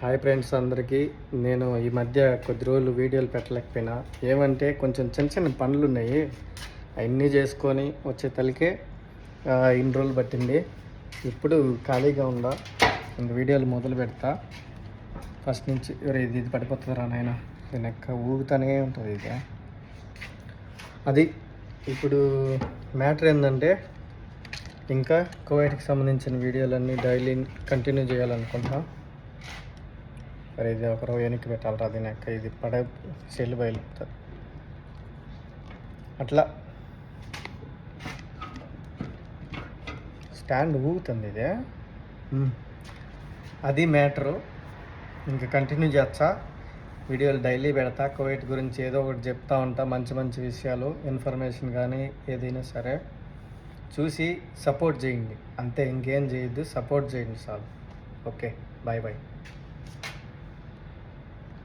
Hi friends అందరికీ. నేను ఈ మధ్య కొద్ది రోజులు వీడియోలు పెట్టలేకపోయినా, ఏమంటే కొంచెం చిన్న చిన్న పనులు ఉన్నాయి. అవన్నీ చేసుకొని వచ్చే తలకే ఇన్ని రోజులు పట్టింది. ఇప్పుడు ఖాళీగా ఉందా, ఇంక వీడియోలు మొదలు పెడతా. ఫస్ట్ నుంచి ఇది పడిపోతుందిరా నాయన, దీని ఎక్క ఊగుతూనే ఉంటుంది ఇది. అది ఇప్పుడు మ్యాటర్ ఏంటంటే, ఇంకా కువైట్కి సంబంధించిన వీడియోలన్నీ డైలీ కంటిన్యూ చేయాలనుకుంటా. మరి ఇది ఒకరు వెనక్కి పెట్టాలరా దీని యొక్క, ఇది సెల్ బయలుతుంది అట్లా. స్టాండ్ ఊగుతుంది ఇది. అది మ్యాటరు. ఇంకా కంటిన్యూ చేస్తా, వీడియోలు డైలీ పెడతా. కువైట్ గురించి ఏదో ఒకటి చెప్తా ఉంటా, మంచి మంచి విషయాలు, ఇన్ఫర్మేషన్ కానీ ఏదైనా సరే. చూసి సపోర్ట్ చేయండి అంతే, ఇంకేం చేయొద్దు, సపోర్ట్ చేయండి చాలు. Okay, bye bye.